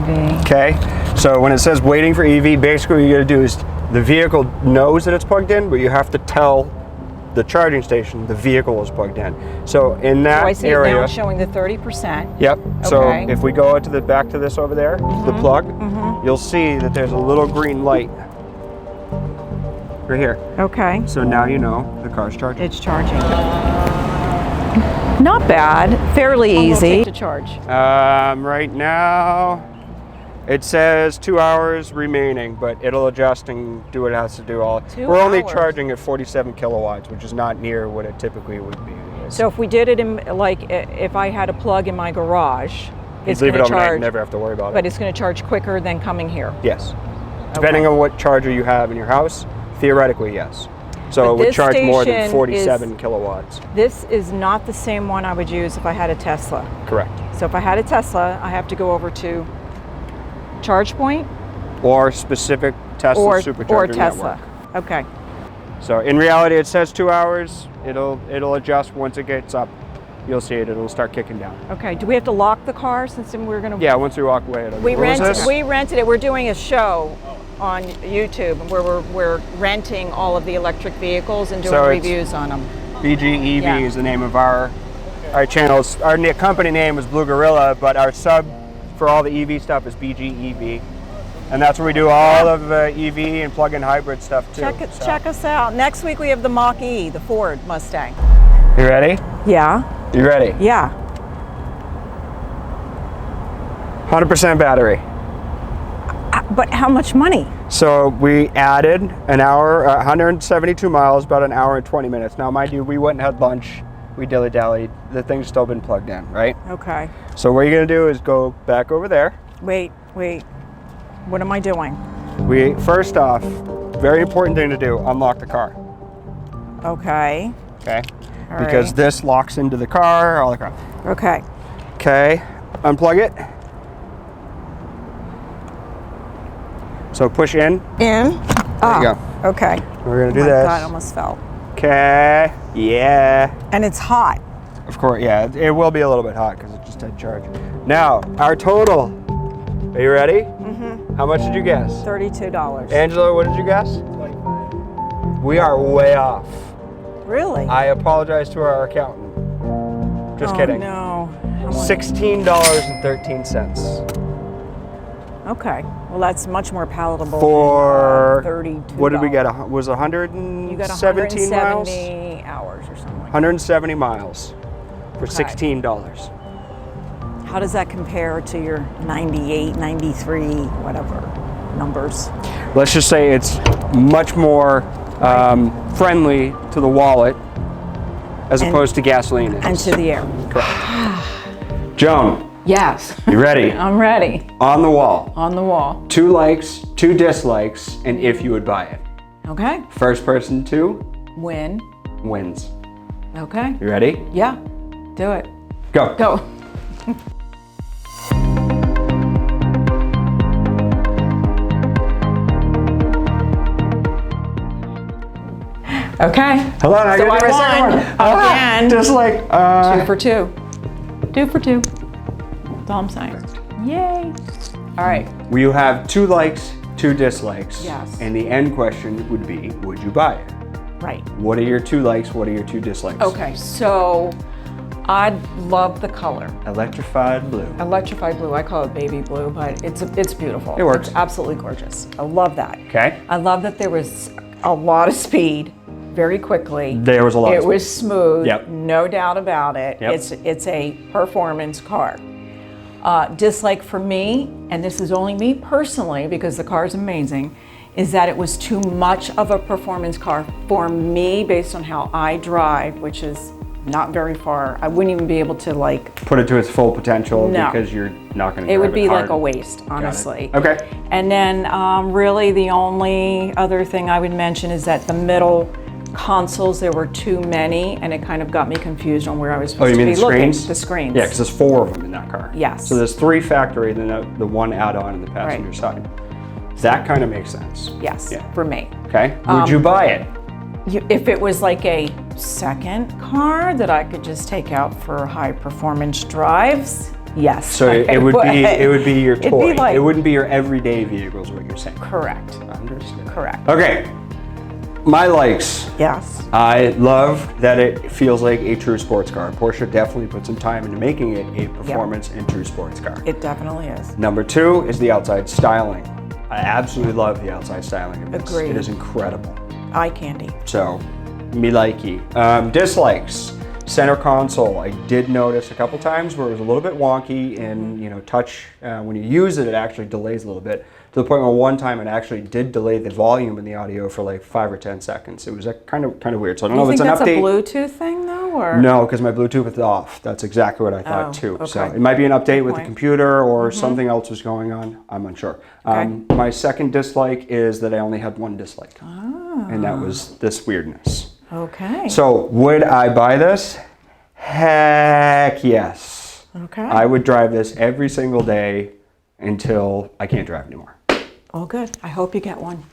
EV. Okay, so when it says waiting for EV, basically what you gotta do is the vehicle knows that it's plugged in, but you have to tell the charging station the vehicle is plugged in. So in that I see area, it now showing the 30%. Yep. So Okay. if we go out to the back to this over there, the plug, you'll see that there's a little green light right here. Okay. So now you know the car's charging. It's charging. Not bad. Fairly easy to charge. Right now, it says 2 hours remaining, but it'll adjust and do what it has to do. We're only charging at 47 kilowatts, which is not near what it typically would be. So if we did it in, like, if I had a plug in my garage, it's leave going it to overnight charge, and never have to worry about it. but it's going to charge quicker than coming here. Yes. Depending on what charger you have in your house, theoretically, yes. So it would charge more than 47 kilowatts. This is not the same one I would use if I had a Tesla. Correct. So if I had a Tesla, I have to go over to ChargePoint or specific Tesla Supercharger or Tesla. network. Okay. So in reality, it says 2 hours. It'll adjust once it gets up. You'll see it. It'll start kicking down. Okay. Do we have to lock the car since we're going to? Yeah. Once we walk away, it'll. We rented it. We're doing a show on YouTube where we're renting all of the electric vehicles and doing reviews on them. BGEV is the name of our channels. Our company name is Blue Gorilla, but our sub for all the EV stuff is BGEV. And that's where we do all of EV and plug-in hybrid stuff too. Check us out. Next week we have the Mach-E, the Ford Mustang. You ready? Yeah. You ready? Yeah. 100% battery. But how much money? So we added an hour, 172 miles, about an hour and 20 minutes. Now, mind you, we went and had lunch. We dilly-dallied. The thing's still been plugged in, right? Okay. So what you're going to do is go back over there. Wait. What am I doing? First off, very important thing to do, unlock the car. Okay. Okay? All because right. this locks into the car, all the crap. Okay. Okay, unplug it. So push in. In. There you go. Okay. We're going to do Oh my this. God, I almost fell. Okay, yeah. And it's hot. Of course, yeah, it will be a little bit hot because it just had charge. Now, our total. Are you ready? Mm-hmm. How much did you guess? $32. Angela, what did you guess? 25. We are way off. Really? I apologize to our accountant. Just kidding. No. $16.13. Okay. Well, that's much more palatable For than $32. What did we get? Was 117 You got 170 miles? hours or something like that. 170 miles for $16. How does that compare to your 98, 93, whatever numbers? Let's just say it's much more friendly to the wallet as opposed to gasoline. And to the air. Correct. Joan. Yes. You ready? I'm ready. On the wall. On the wall. 2 likes, 2 dislikes, and if you would buy it. Okay. First person to Win. wins. Okay. You ready? Yeah. Do it. Go. Go. Okay. Hello, now So you're I doing my second won one. again. Just like 2 for 2. 2 for 2. That's all I'm saying. Yay. All right. you have 2 likes, 2 dislikes. Yes. And the end question would be, would you buy it? Right. What are your 2 likes? What are your 2 dislikes? Okay. So I love the color. Electrified blue. Electrified blue. I call it baby blue, but it's beautiful. It works. It's absolutely gorgeous. I love that. Okay. I love that there was a lot of speed very quickly. There was a lot of It speed. was smooth. Yep. No doubt about it. Yep. It's a performance car. Dislike for me, and this is only me personally because the car is amazing, is that it was too much of a performance car for me based on how I drive, which is not very far. I wouldn't even be able to put it to its full potential No. because you're not going to. It would be hard. like a waste, honestly. Okay. And then really the only other thing I would mention is that the middle consoles, there were too many, and it kind of got me confused on where I was supposed to be looking. Screens? The screens. Yeah, because there's 4 of them in that car. Yes. So there's 3 factory, then the 1 add-on in the passenger side. That kind of makes sense. Yes, Yeah. for me. Okay. Would you buy it? If it was like a second car that I could just take out for high performance drives, Yes. So it would be your It'd be toy. like- It wouldn't be your everyday vehicle is what you're saying. Correct. Understood. Correct. Okay. My likes. Yes. I love that it feels like a true sports car. Porsche definitely put some time into making it a performance and true sports car. It definitely is. Number 2 is the outside styling. I absolutely love the outside styling of this. Agreed. It is incredible. Eye candy. So, me likey. Dislikes. Center console. I did notice a couple times where it was a little bit wonky and touch. When you use it, it actually delays a little bit. To the point where one time it actually did delay the volume in the audio for like 5 or 10 seconds. It was kind of weird. So I don't know if it's an update. Do you think that's a Bluetooth thing though, or no? Because my Bluetooth is off. That's exactly what I thought too. Okay. So it might be an update with the point. computer or something else was going on. I'm unsure. My second dislike is that I only had one dislike, and that was this weirdness. Okay. So would I buy this? Heck yes. Okay. I would drive this every single day until I can't drive anymore. Oh, good. I hope you get one.